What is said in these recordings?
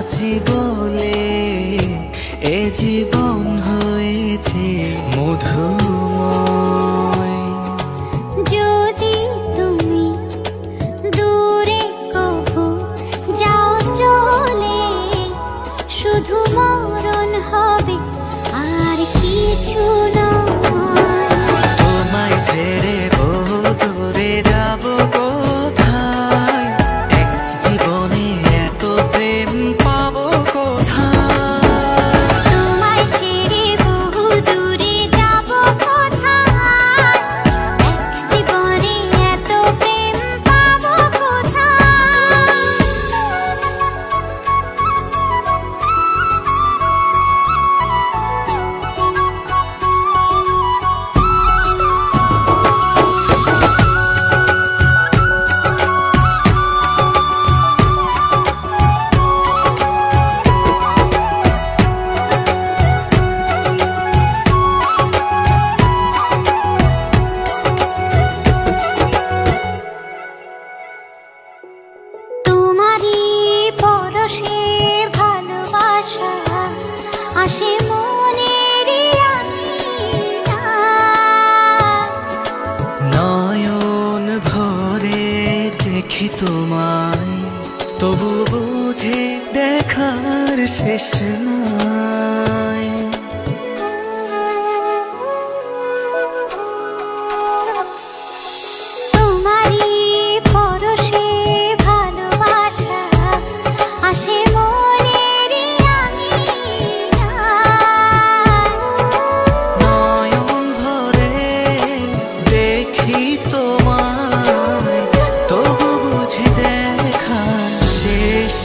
বাঁচি বলে এ জীবন হয়েছে মধুময়। যদি তুমি দূরে কভু যাও চলে, শুধু মরণ হবে আর কিছু নয়। তোমায় ছেড়ে বহু দূরে যাব কোথায়, এক জীবনে এত প্রেম পাবো কোথায়। তোমায় ছেড়ে বহু দূরে যাব কোথায়, এক জীবনে এত প্রেম পাবো কোথায়। তোমারই পরশে ভালোবাসা আসে মনের নয়ন ভরে দেখি তোমায়, তবু বুঝি দেখার শেষ নাই। তোমারই পরশে ভালোবাসা আসে মনের নয়ন ভরে দেখি তোমায়, তবু বুঝি দেখার শেষ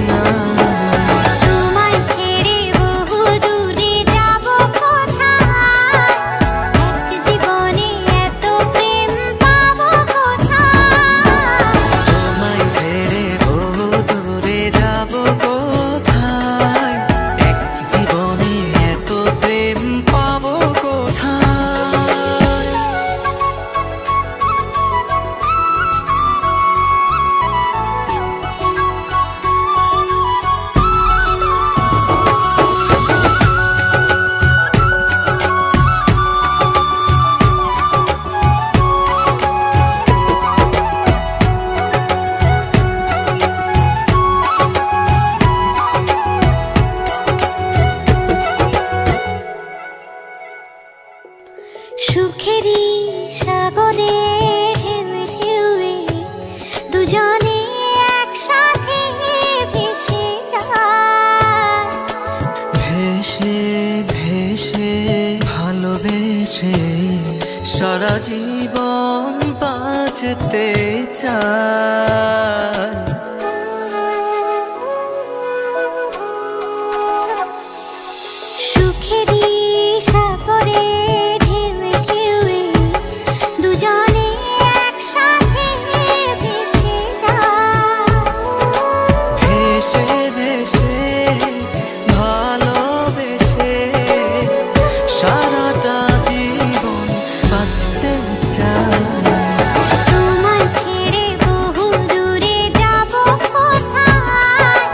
নাই। তোমায় ছেড়ে বহু দূরে যাব কোথায়, এক জীবনে এত প্রেম পাবো কোথায়। তোমায় ছেড়ে বহু দূরে যাব কোথায়, এক জীবনে এত প্রেম পাবো কোথায়। সুখেরই সাগরে ঢেউয়ে ঢেউয়ে দুজনে একসাথে ভেসে যায়। ভেসে ভেসে ভালোবেসে সারা জীবন বাঁচতে চাই। সুখেরই সাগরে ঢেউয়ে ঢেউয়ে দুজনে একসাথে ভেসে যায়। ভেসে ভেসে ভালোবেসে সারাটা জীবন বাঁচতে চাই। তোমায় ছেড়ে বহু দূরে যাব কোথায়,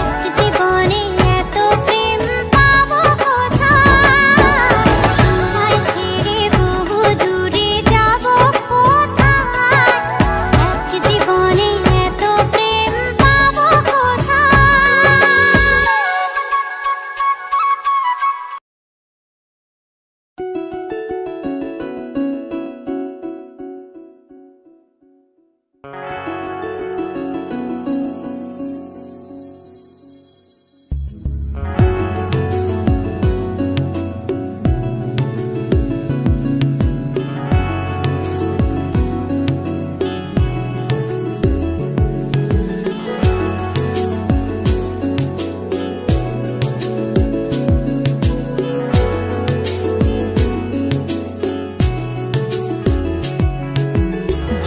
এক জীবনে এত প্রেম পাবো কোথায়। তোমায় ছেড়ে বহু দূরে যাব কোথায়, এক জীবনে এত প্রেম পাবো কোথায়।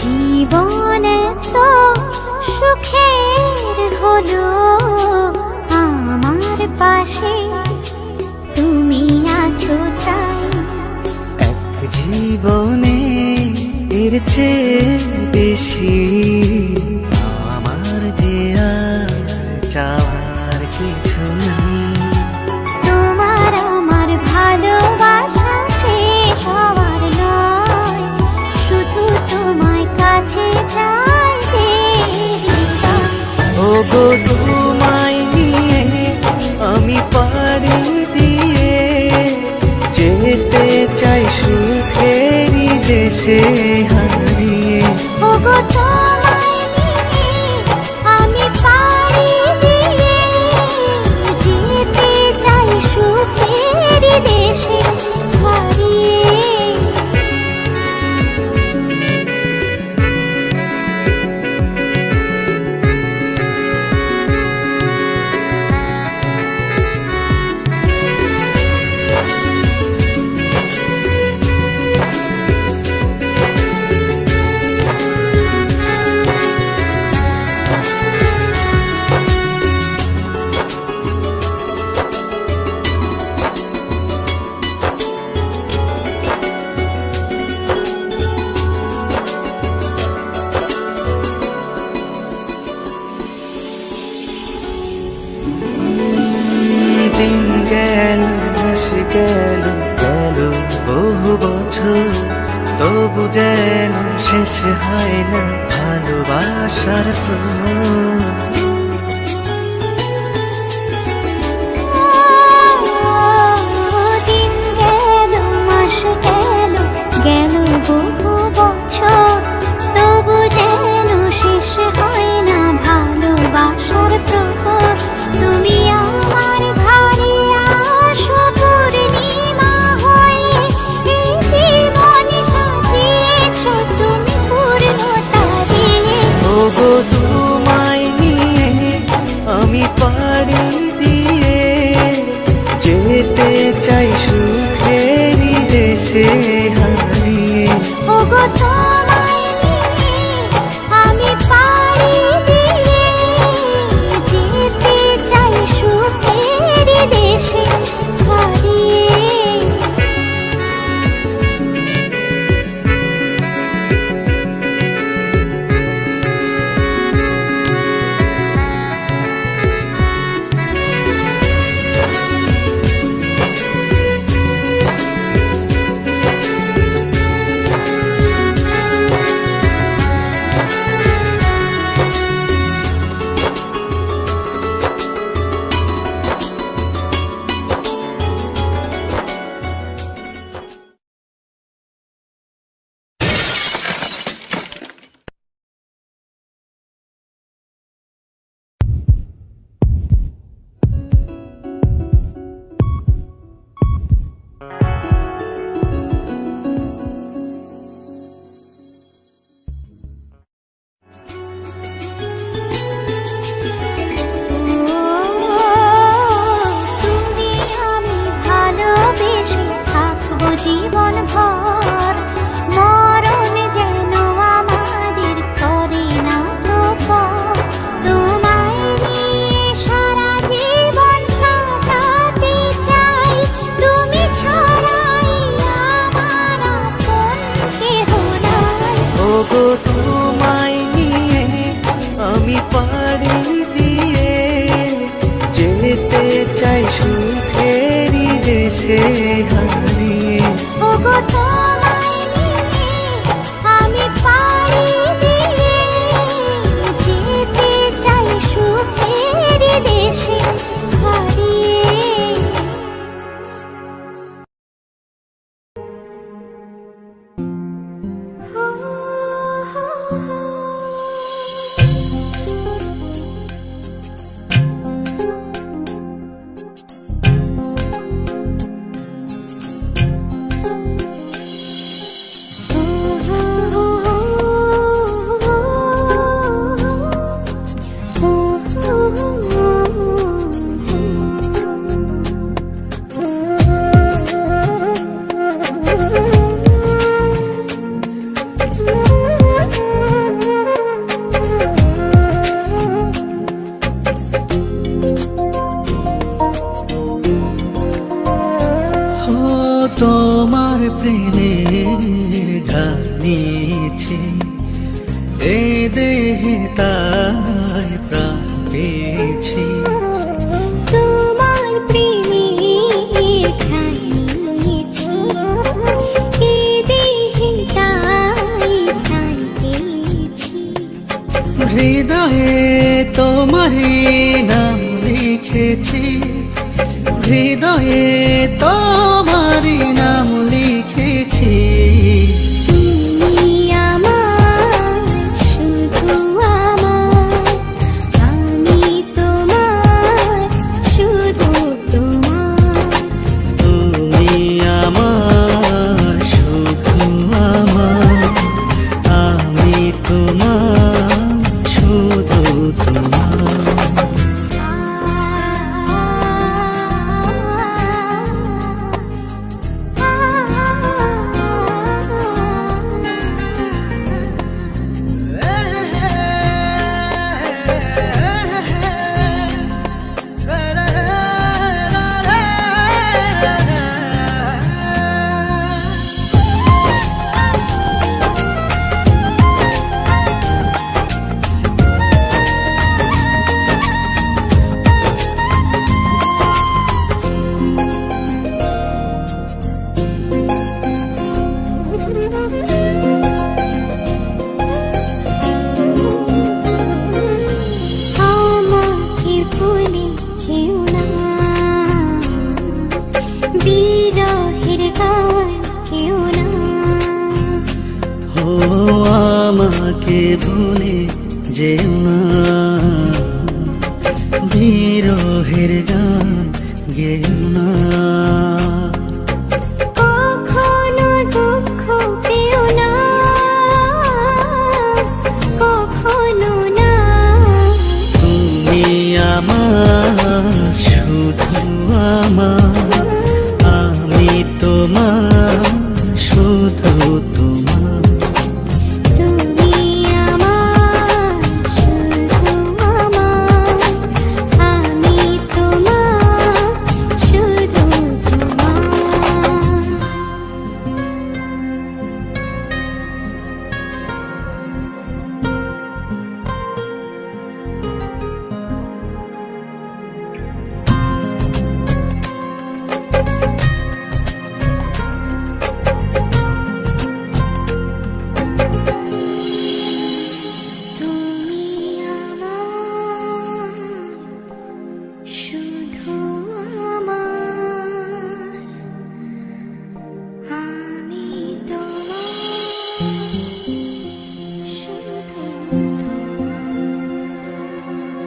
জীবন তো সুখের হলো আমার পাশে তুমি আছো তাই। এক জীবনে এর চেয়ে বেশি আমার যে আর চাওয়ার দেশে হারিয়ে। ওগো তোমায় নিয়ে আমি পাড়ি দিয়ে যেতে চাই সুখের দেশে হারিয়ে। দিন গেল মাস গেল গেল বহু বছর, তবু যেন শেষ হয় না ভালোবাসার প্রহর। দিন গেল মাস গেল গেল বহু বছর, তবু যেন শেষ হয় না ভালোবাসার প্রহর। তুমি আমার ঘরে আসো পূর্ণিমা হয়ে, এই জীবন সাজিয়েছ তুমি পূর্ণতা দিয়ে। ওগো তোমায় নিয়ে আমি পাড়ি দিয়ে যেতে চাই সুখেরই দেশে হারিয়ে। ওগো তোমায় নিয়ে আমি পাড়ি দিয়ে যেতে চাই সুখের দেশে হারিয়ে। তুমি আমি ভালোবেসে থাকবো জীবন ভর, মরণ যেন আমাদের করে না তো পর। তোমায় নিয়ে সারা জীবন কাটাতে চাই, তুমি ছাড়াই আমার আপন কেহ নাই। ওগো তোমায় নিয়ে আমি পাড়ি দিয়ে যেতে চাই সুখেরই দেশে হারিয়ে। ওগো তোমায় নিয়ে আমি পাড়ি দিয়ে যেতে চাই সুখের দেশে হারিয়ে। তোমার প্রেমের ঘ্রাণ নিয়েছি এ দেহে, তাই প্রাণ পেয়েছি। তোমার প্রেমের ঘ্রাণ নিয়েছি, এ দেহে তাই প্রাণ পেয়েছি। হৃদয়ে তোমারই নাম লিখেছি, হৃদয়ে তোমারই নাম লিখেছি। তুমি আমাকে ভুলে যেও না, বিরহের গান গেও না। কখনো দুঃখ পেও না, কখনো না। তুমি আমার, শুধু আমার, আমি তোমার, শুধু তোমার। তুমি আমার, শুধু আমার, আমি তোমার, শুধু তোমার। তুমি আমার, শুধু আমার, আমি তোমার, শুধু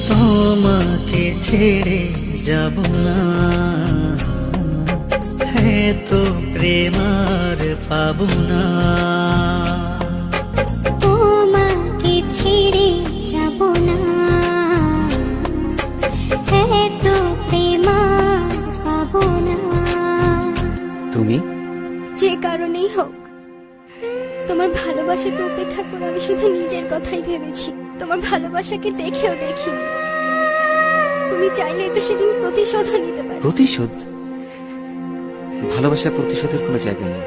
তোমাকে ছেড়ে যাব না, হ্যাঁ তো প্রেম আর পাবো না। তোমাকে ছেড়ে যাব না, এত প্রেম আর পাবো না। তুমি যে কারণেই হোক, তোমার ভালোবাসাকে উপেক্ষা করে আমি শুধু নিজের কথাই ভেবেছি, তোমার ভালোবাসাকে দেখেও দেখিনি। তুমি চাইলে তো সেদিন প্রতিশোধও নিতে পারো। প্রতিশোধ? ভালোবাসা প্রতিশোধের কোনো জায়গা নেই।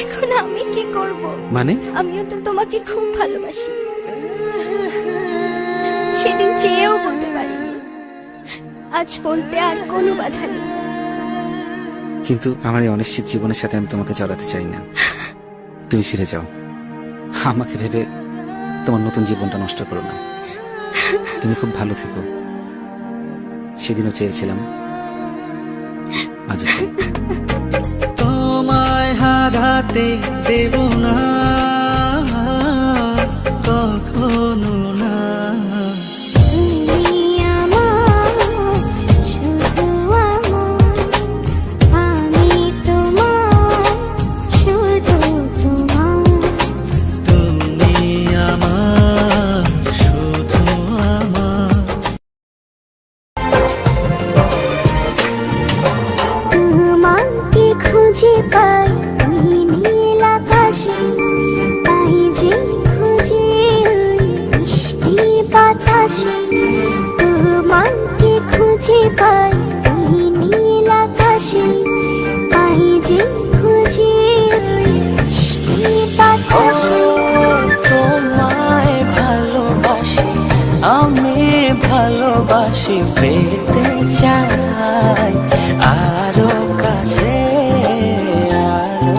এখন আমি কি করব? মানে? আমিও তো তোমাকে খুব ভালোবাসি, সেদিন চেয়েও বলতে পারিনি, আজ বলতে আর কোনো বাধা নেই। কিন্তু আমার এই অনিশ্চিত জীবনের সাথে আমি তোমাকে জড়াতে চাই না। তুমি ফিরে যাও, আমাকে ভেবে তোমার নতুন জীবনটা নষ্ট করো না। তুমি খুব ভালো থেকো, সেদিনও চেয়েছিলাম, আজও চাই। তোমায় হারাতে দেব না, কখনো না। তুমি আমার, শুধু আমার, আমি তোমার, শুধু তোমার। তুমি আমার, শুধু আমার। তোমাকে খুঁজে পাই নীল আকাশে, তাই যে খুঁজে ওই মিষ্টি বাতাসে। তোমাকে খুঁজে পাই নীল আকাশে, তাই যে খুঁজে ওই মিষ্টি বাতাসে। তোমায় ভালোবাসি, আমি ভালোবাসি, পেতে চাই আরো কাছে, আরো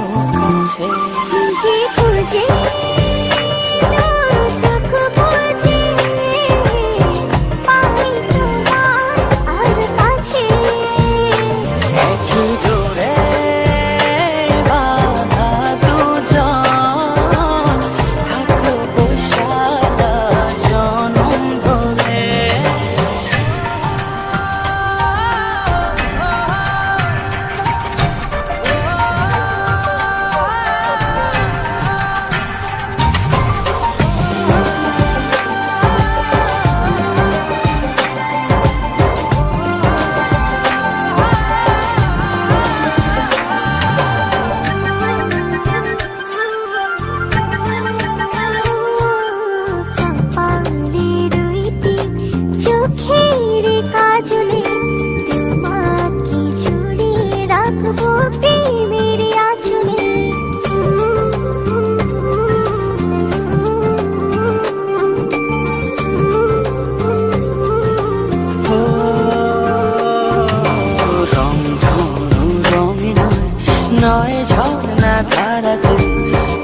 রাখবো প্রেমের আঁচলে। ও রং ধনু রঙে নয়, নয় ঝর্ণা ধারাতে,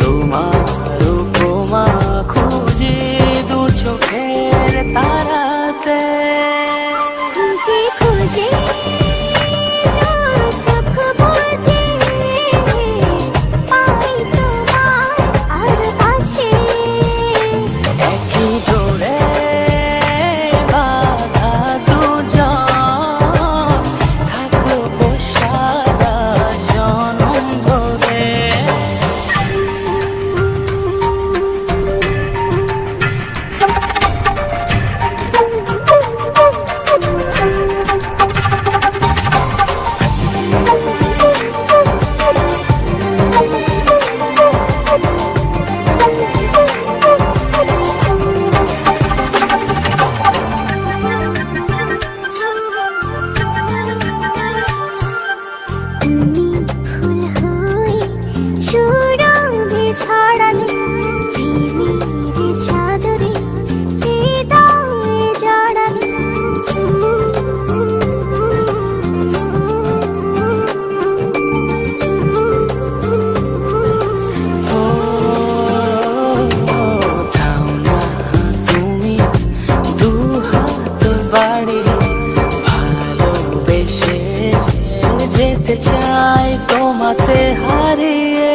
তোমার উপমা খুঁজে দু চোখের তারাতে। খুঁজে খুঁজে চোখ বুজে পাই তোমার আর কাছে। একই জোরে বাঁধা দুজন, থাকবো সারা জনম ধরে। তুমি ফুল হয়ে সুরভি ছড়ালে, প্রেমের চাদরে হৃদয়ে জড়ালে। ও থাও না তুমি দু হাত বাড়িয়ে, ভালোবেসে যেতে চাই তোমাতে হারিয়ে।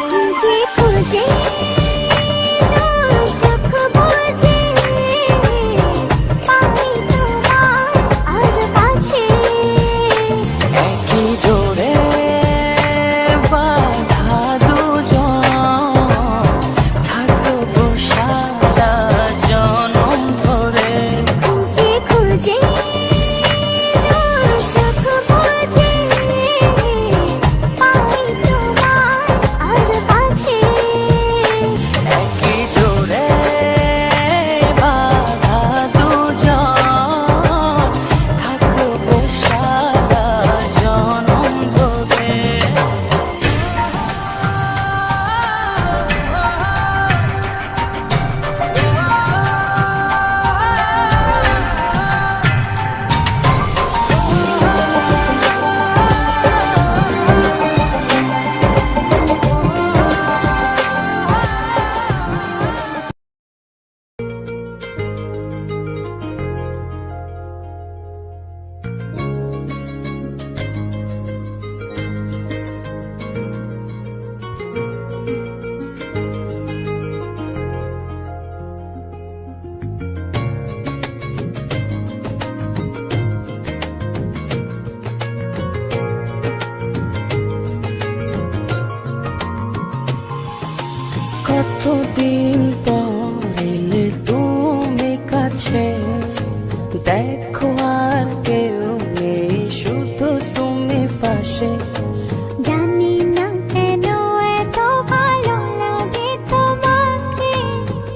খুঁজে খুঁজে চোখ বুজে পাই তোমার আর কাছে। একই জোরে বাঁধা দুজন, থাকবো সারা জনম ধরে। খুঁজে খুঁজে চোখ বুজে পাই তোমার আর কাছে। একই জোরে বাঁধা দুজন, থাকবো সারা জনম ধরে। কতদিন পর এলে তুমি কাছে, দেখো আর কেউ নেই, শুধু তুমি পাশে। জানি না কেন এত ভালো লাগে তোমাকে,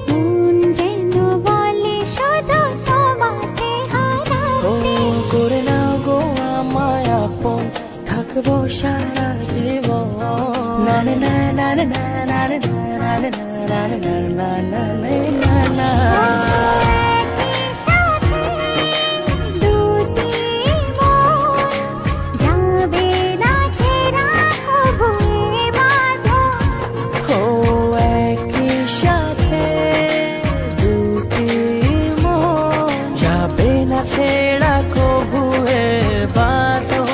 মন যেন বলে শুধু তোমাকে ও হারাতে। করে নাও গো আমায় আপন, থাকবো সারা জীবন। না না না না না না না না না না না না না না না না। একই সাথে দুটি মন যাবে না ছেড়া কবু এ বাঁধন। ও একই সাথে দুটি মন, যাবে না ছেড়া কবু এ বাঁধন।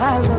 ভালো